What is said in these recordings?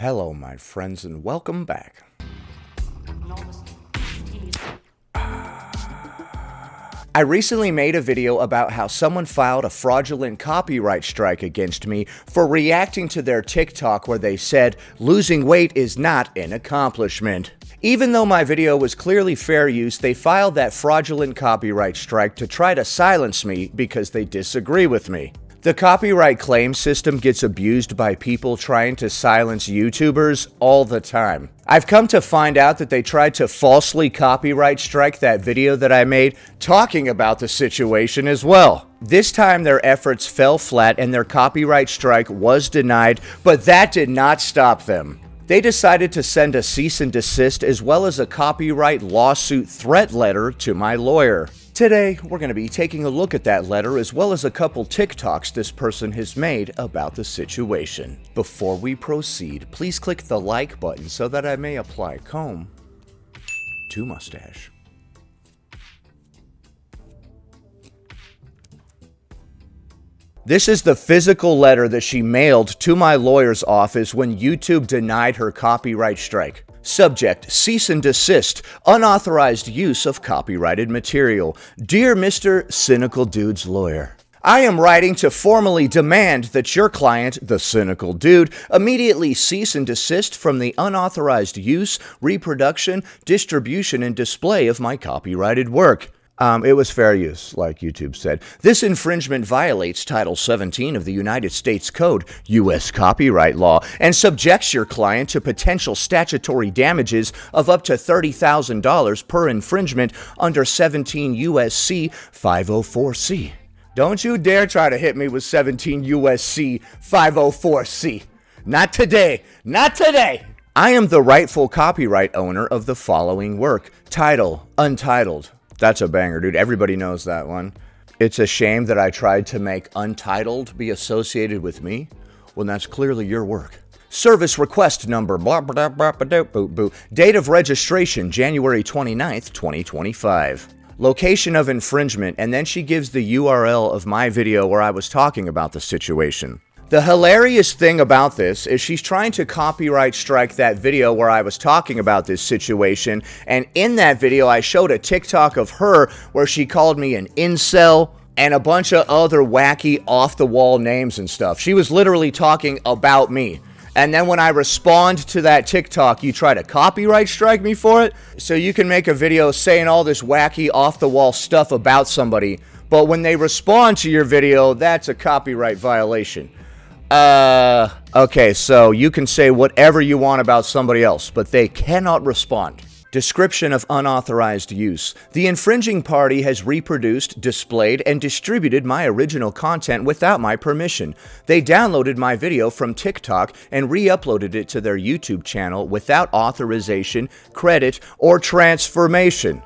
Hello, my friends, and welcome back. I recently made a video about how someone filed a fraudulent copyright strike against me for reacting to their TikTok where they said losing weight is not an accomplishment. Even though my video was clearly fair use, they filed that fraudulent copyright strike to try to silence me because they disagree with me. The copyright claim system gets abused by people trying to silence YouTubers all the time. I've come to find out that they tried to falsely copyright strike that video that I made talking about the situation as well. This time their efforts fell flat and their copyright strike was denied, but that did not stop them. They decided to send a cease and desist as well as a copyright lawsuit threat letter to my lawyer. Today, we're going to be taking a look at that letter as well as a couple TikToks this person has made about the situation. Before we proceed, please click the like button so that I may apply comb to mustache. This is the physical letter that she mailed to my lawyer's office when YouTube denied her copyright strike. Subject, cease and desist, unauthorized use of copyrighted material. Dear Mr. Cynical Dude's lawyer, I am writing to formally demand that your client, the Cynical Dude, immediately cease and desist from the unauthorized use, reproduction, distribution, and display of my copyrighted work. It was fair use, like YouTube said. This infringement violates Title 17 of the United States Code, U.S. copyright law, and subjects your client to potential statutory damages of up to $30,000 per infringement under 17 U.S.C. 504C. Don't you dare try to hit me with 17 U.S.C. 504C. Not today. Not today. I am the rightful copyright owner of the following work. Title, Untitled. That's a banger, dude. Everybody knows that one. It's a shame that I tried to make Untitled be associated with me when that's clearly your work. Service request number, blah, blah, blah, blah, blah, blah. Date of registration, January 29th, 2025. Location of infringement, and then she gives the URL of my video where I was talking about the situation. The hilarious thing about this is she's trying to copyright strike that video where I was talking about this situation, and in that video I showed a TikTok of her where she called me an incel and a bunch of other wacky off-the-wall names and stuff. She was literally talking about me. And then when I respond to that TikTok, you try to copyright strike me for it? So you can make a video saying all this wacky off-the-wall stuff about somebody, but when they respond to your video, that's a copyright violation. Okay, so you can say whatever you want about somebody else, but they cannot respond. Description of unauthorized use. The infringing party has reproduced, displayed, and distributed my original content without my permission. They downloaded my video from TikTok and re-uploaded it to their YouTube channel without authorization, credit, or transformation.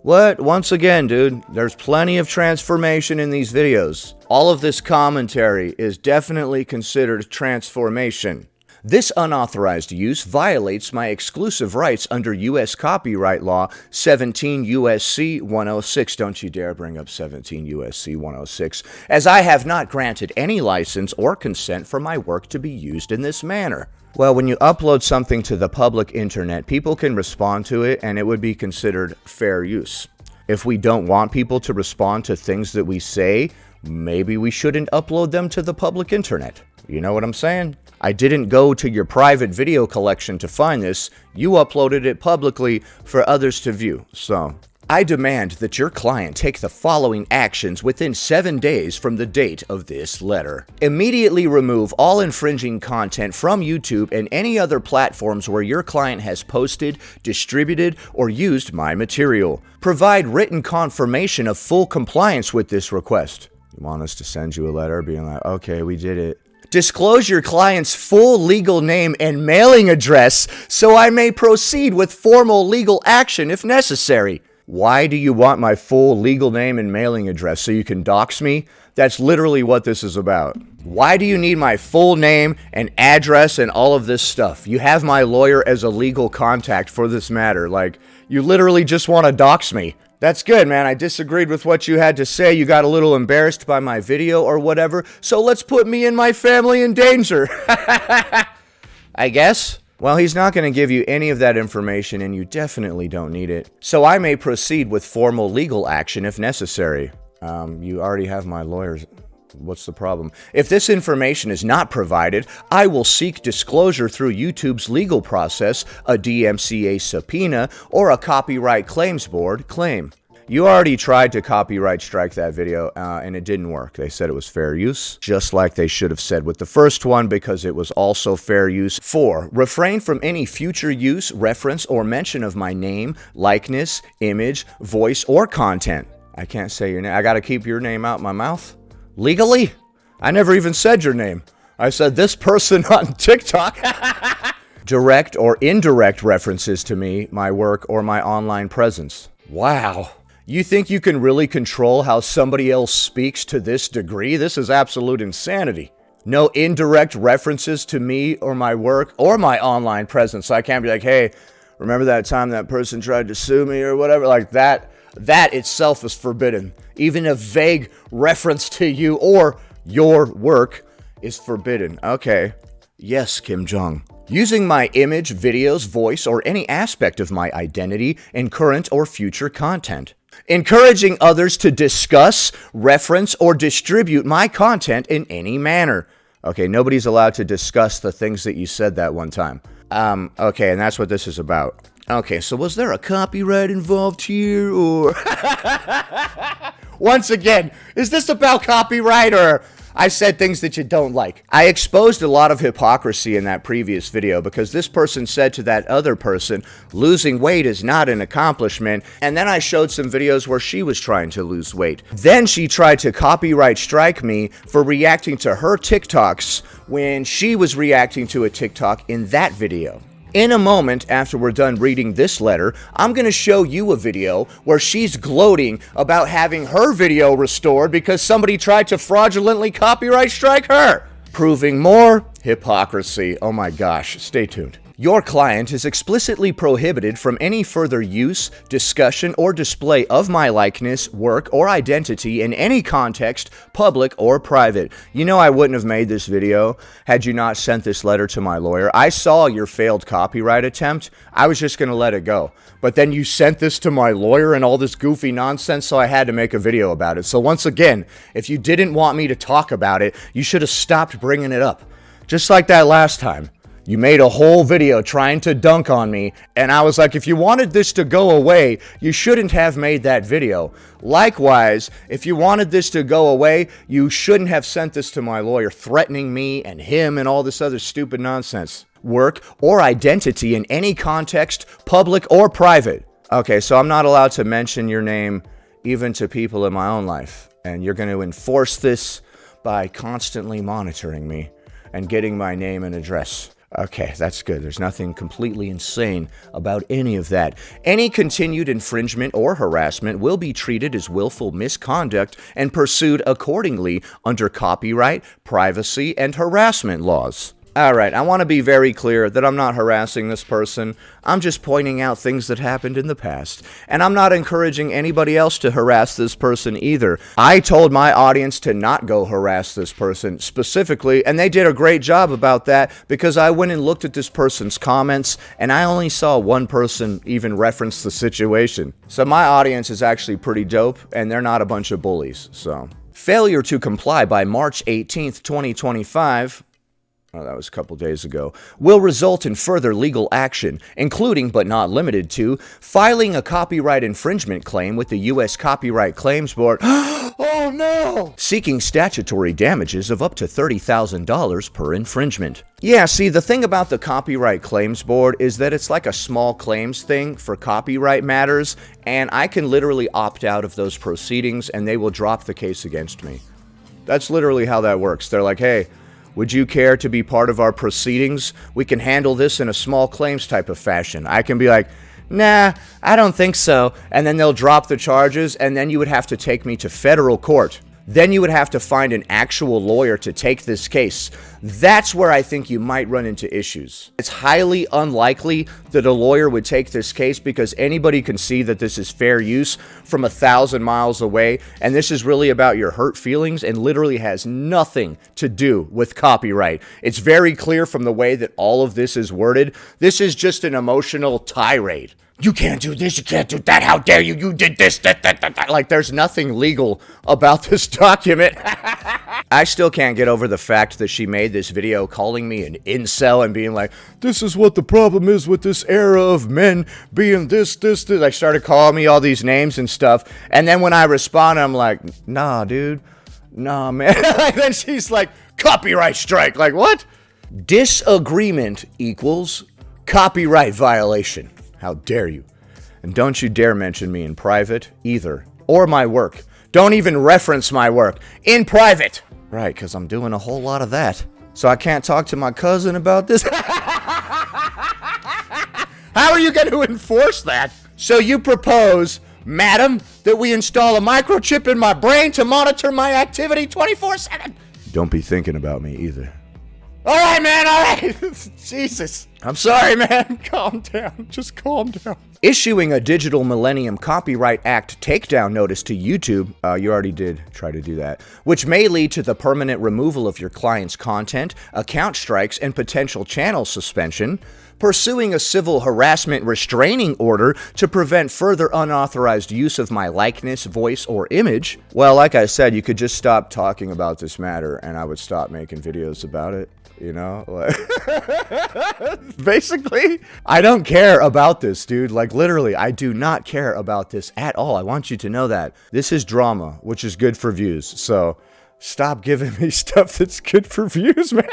What? Once again, dude, there's plenty of transformation in these videos. All of this commentary is definitely considered transformation. This unauthorized use violates my exclusive rights under U.S. copyright law 17 U.S.C. 106. Don't you dare bring up 17 U.S.C. 106, as I have not granted any license or consent for my work to be used in this manner. Well, when you upload something to the public internet, people can respond to it and it would be considered fair use. If we don't want people to respond to things that we say, maybe we shouldn't upload them to the public internet. You know what I'm saying? I didn't go to your private video collection to find this. You uploaded it publicly for others to view. So, I demand that your client take the following actions within 7 days from the date of this letter. Immediately remove all infringing content from YouTube and any other platforms where your client has posted, distributed, or used my material. Provide written confirmation of full compliance with this request. You want us to send you a letter being like, okay, we did it. Disclose your client's full legal name and mailing address so I may proceed with formal legal action if necessary. Why do you want my full legal name and mailing address? So you can dox me? That's literally what this is about. Why do you need my full name and address and all of this stuff? You have my lawyer as a legal contact for this matter. Like, you literally just want to dox me. That's good, man. I disagreed with what you had to say. You got a little embarrassed by my video or whatever. So let's put me and my family in danger. I guess? Well, he's not going to give you any of that information, and you definitely don't need it. So I may proceed with formal legal action if necessary. You already have my lawyers. What's the problem? If this information is not provided, I will seek disclosure through YouTube's legal process, a DMCA subpoena, or a copyright claims board claim. You already tried to copyright strike that video, and it didn't work. They said it was fair use, just like they should have said with the first one, because it was also fair use. 4. Refrain from any future use, reference, or mention of my name, likeness, image, voice, or content. I can't say your name. I gotta keep your name out my mouth? Legally? I never even said your name. I said this person on TikTok. Direct or indirect references to me, my work, or my online presence. Wow. You think you can really control how somebody else speaks to this degree? This is absolute insanity. No indirect references to me or my work or my online presence. So I can't be like, hey, remember that time that person tried to sue me or whatever? Like that itself is forbidden. Even a vague reference to you or your work is forbidden. Okay. Yes, Kim Jong. Using my image, videos, voice, or any aspect of my identity in current or future content. Encouraging others to discuss, reference, or distribute my content in any manner. Okay, nobody's allowed to discuss the things that you said that one time. Okay, and that's what this is about. Okay, so was there a copyright involved here, or... Once again, is this about copyright, or... I said things that you don't like. I exposed a lot of hypocrisy in that previous video because this person said to that other person, losing weight is not an accomplishment, and then I showed some videos where she was trying to lose weight. Then she tried to copyright strike me for reacting to her TikToks when she was reacting to a TikTok in that video. In a moment, after we're done reading this letter, I'm going to show you a video where she's gloating about having her video restored because somebody tried to fraudulently copyright strike her. Proving more hypocrisy. Oh my gosh, stay tuned. Your client is explicitly prohibited from any further use, discussion, or display of my likeness, work, or identity in any context, public or private. You know I wouldn't have made this video had you not sent this letter to my lawyer. I saw your failed copyright attempt. I was just going to let it go. But then you sent this to my lawyer and all this goofy nonsense, so I had to make a video about it. So once again, if you didn't want me to talk about it, you should have stopped bringing it up. Just like that last time. You made a whole video trying to dunk on me, and I was like, if you wanted this to go away, you shouldn't have made that video. Likewise, if you wanted this to go away, you shouldn't have sent this to my lawyer, threatening me and him and all this other stupid nonsense. Work or identity in any context, public or private. Okay, so I'm not allowed to mention your name even to people in my own life, and you're going to enforce this by constantly monitoring me and getting my name and address. Okay, that's good. There's nothing completely insane about any of that. Any continued infringement or harassment will be treated as willful misconduct and pursued accordingly under copyright, privacy, and harassment laws. Alright, I want to be very clear that I'm not harassing this person. I'm just pointing out things that happened in the past. And I'm not encouraging anybody else to harass this person either. I told my audience to not go harass this person specifically, and they did a great job about that because I went and looked at this person's comments, and I only saw one person even reference the situation. So my audience is actually pretty dope, and they're not a bunch of bullies, so. Failure to comply by March 18th, 2025... Oh, that was a couple days ago, will result in further legal action, including but not limited to filing a copyright infringement claim with the U.S. Copyright Claims Board. Oh no! Seeking statutory damages of up to $30,000 per infringement. Yeah, see, the thing about the Copyright Claims Board is that it's like a small claims thing for copyright matters, and I can literally opt out of those proceedings and they will drop the case against me. That's literally how that works. They're like, hey, would you care to be part of our proceedings? We can handle this in a small claims type of fashion. I can be like, nah, I don't think so. And then they'll drop the charges, and then you would have to take me to federal court. Then you would have to find an actual lawyer to take this case. That's where I think you might run into issues. It's highly unlikely that a lawyer would take this case because anybody can see that this is fair use from 1,000 miles away, and this is really about your hurt feelings and literally has nothing to do with copyright. It's very clear from the way that all of this is worded. This is just an emotional tirade. You can't do this, you can't do that, how dare you, you did this, that. Like, there's nothing legal about this document. I still can't get over the fact that she made this video calling me an incel and being like, this is what the problem is with this era of men being this. Like, started calling me all these names and stuff. And then when I respond, I'm like, nah, dude. Nah, man. And then she's like, copyright strike. Like, what? Disagreement equals copyright violation. How dare you? And don't you dare mention me in private either, or my work. Don't even reference my work in private. Right, because I'm doing a whole lot of that. So I can't talk to my cousin about this. How are you going to enforce that? So you propose, madam, that we install a microchip in my brain to monitor my activity 24/7. Don't be thinking about me either. All right, man, all right. Jesus. I'm sorry, man. Calm down. Just calm down. Issuing a Digital Millennium Copyright Act takedown notice to YouTube, you already did try to do that, which may lead to the permanent removal of your client's content, account strikes, and potential channel suspension. Pursuing a civil harassment restraining order to prevent further unauthorized use of my likeness, voice, or image. Well, like I said, you could just stop talking about this matter and I would stop making videos about it. You know, like, basically, I don't care about this, dude. Like, literally, I do not care about this at all. I want you to know that. This is drama, which is good for views. So stop giving me stuff that's good for views, man.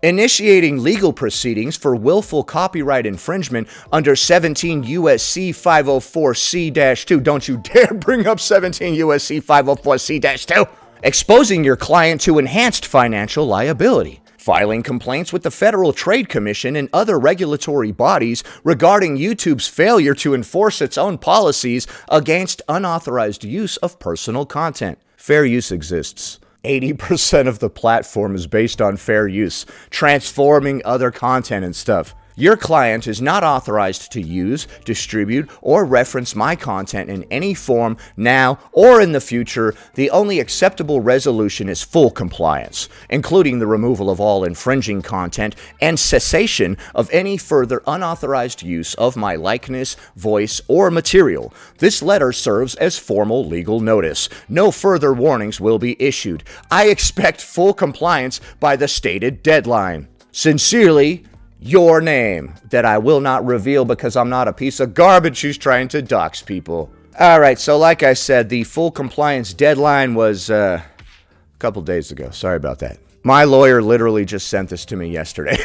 Initiating legal proceedings for willful copyright infringement under 17 U.S.C. 504C-2. Don't you dare bring up 17 U.S.C. 504C-2. Exposing your client to enhanced financial liability. Filing complaints with the Federal Trade Commission and other regulatory bodies regarding YouTube's failure to enforce its own policies against unauthorized use of personal content. Fair use exists. 80% of the platform is based on fair use, transforming other content and stuff. Your client is not authorized to use, distribute, or reference my content in any form now or in the future. The only acceptable resolution is full compliance, including the removal of all infringing content and cessation of any further unauthorized use of my likeness, voice, or material. This letter serves as formal legal notice. No further warnings will be issued. I expect full compliance by the stated deadline. Sincerely, your name, that I will not reveal because I'm not a piece of garbage who's trying to dox people. Alright, so like I said, the full compliance deadline was a couple days ago. Sorry about that. My lawyer literally just sent this to me yesterday.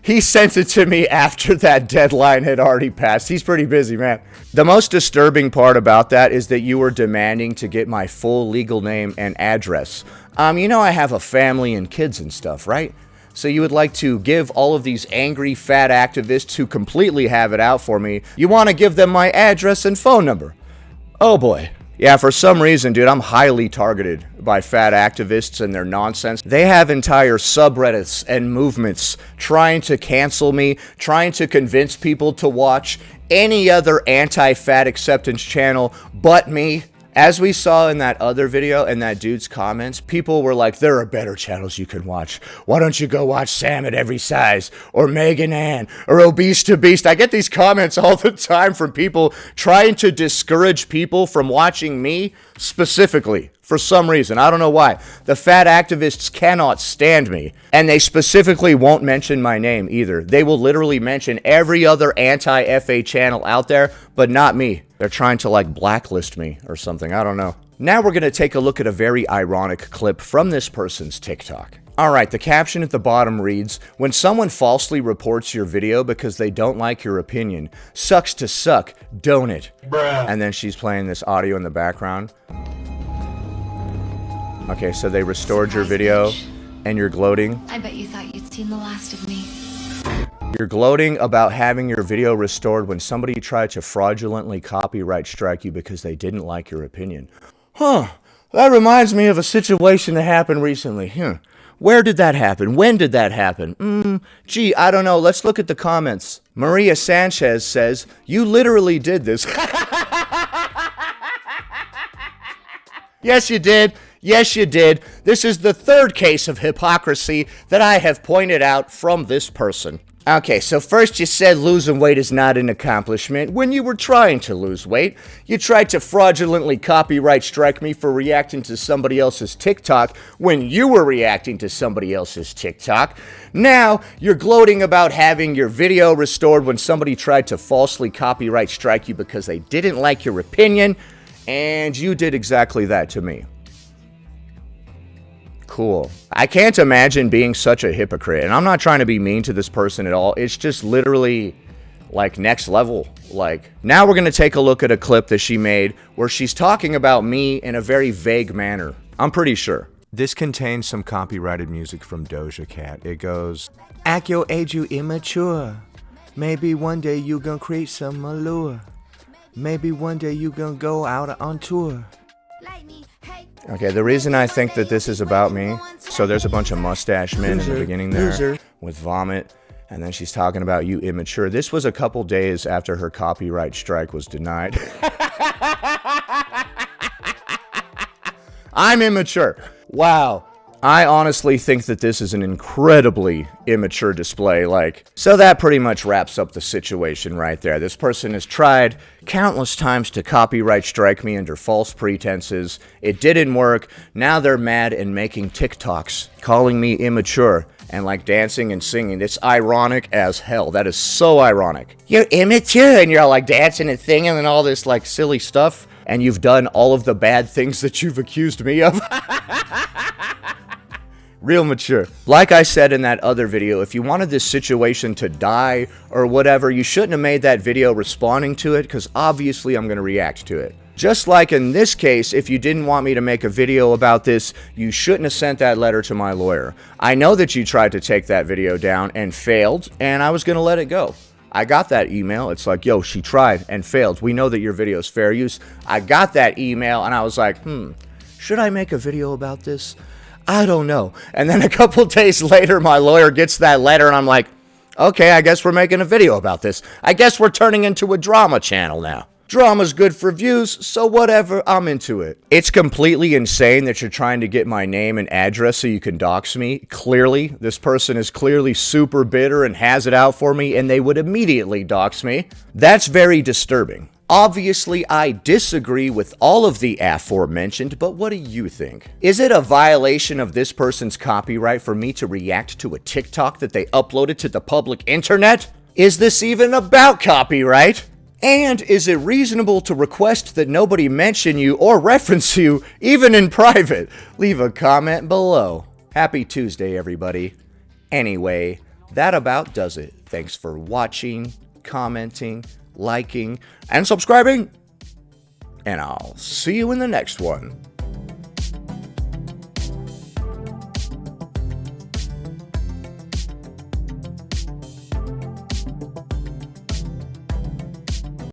He sent it to me after that deadline had already passed. He's pretty busy, man. The most disturbing part about that is that you were demanding to get my full legal name and address. You know I have a family and kids and stuff, right? So you would like to give all of these angry fat activists who completely have it out for me, you want to give them my address and phone number. Oh boy. Yeah, for some reason, dude, I'm highly targeted by fat activists and their nonsense. They have entire subreddits and movements trying to cancel me, trying to convince people to watch any other anti-fat acceptance channel but me. As we saw in that other video and that dude's comments, people were like, there are better channels you can watch. Why don't you go watch Sam at Every Size or Megan Ann or Obese to Beast? I get these comments all the time from people trying to discourage people from watching me specifically. For some reason, I don't know why. The fat activists cannot stand me, and they specifically won't mention my name either. They will literally mention every other anti-FA channel out there, but not me. They're trying to like blacklist me or something, I don't know. Now we're going to take a look at a very ironic clip from this person's TikTok. Alright, the caption at the bottom reads, when someone falsely reports your video because they don't like your opinion, sucks to suck, don't it? Bruh. And then she's playing this audio in the background. Okay, so they restored your video, and you're gloating. I bet you thought you'd seen the last of me. You're gloating about having your video restored when somebody tried to fraudulently copyright strike you because they didn't like your opinion. Huh, that reminds me of a situation that happened recently. Where did that happen? When did that happen? Gee, I don't know. Let's look at the comments. Maria Sanchez says, you literally did this. Yes, you did. Yes, you did. This is the third case of hypocrisy that I have pointed out from this person. Okay, so first you said losing weight is not an accomplishment when you were trying to lose weight. You tried to fraudulently copyright strike me for reacting to somebody else's TikTok when you were reacting to somebody else's TikTok. Now you're gloating about having your video restored when somebody tried to falsely copyright strike you because they didn't like your opinion, and you did exactly that to me. Cool. I can't imagine being such a hypocrite, and I'm not trying to be mean to this person at all. It's just literally like next level. Like, now we're going to take a look at a clip that she made where she's talking about me in a very vague manner. I'm pretty sure. This contains some copyrighted music from Doja Cat. It goes, "Act your age, you immature. Maybe one day you gonna create some allure. Maybe one day you gonna go out on tour." Okay, the reason I think that this is about me, so there's a bunch of mustache men in the beginning there with vomit, and then she's talking about you immature. This was a couple days after her copyright strike was denied. I'm immature. Wow. I honestly think that this is an incredibly immature display, so that pretty much wraps up the situation right there. This person has tried countless times to copyright strike me under false pretenses. It didn't work. Now they're mad and making TikToks, calling me immature and dancing and singing. It's ironic as hell. That is so ironic. You're immature, and you're all dancing and singing and all this silly stuff, and you've done all of the bad things that you've accused me of. Real mature. Like I said in that other video, if you wanted this situation to die or whatever, you shouldn't have made that video responding to it, because obviously I'm going to react to it. Just like in this case, if you didn't want me to make a video about this, you shouldn't have sent that letter to my lawyer. I know that you tried to take that video down and failed, and I was going to let it go. I got that email. It's like, yo, she tried and failed. We know that your video is fair use. I got that email, and I was like, should I make a video about this? I don't know. And then a couple days later, my lawyer gets that letter, and I'm like, okay, I guess we're making a video about this. I guess we're turning into a drama channel now. Drama's good for views, so whatever, I'm into it. It's completely insane that you're trying to get my name and address so you can dox me. Clearly, this person is clearly super bitter and has it out for me, and they would immediately dox me. That's very disturbing. Obviously, I disagree with all of the aforementioned, but what do you think? Is it a violation of this person's copyright for me to react to a TikTok that they uploaded to the public internet? Is this even about copyright? And is it reasonable to request that nobody mention you or reference you, even in private? Leave a comment below. Happy Tuesday, everybody. Anyway, that about does it. Thanks for watching, commenting, liking, and subscribing. And I'll see you in the next one.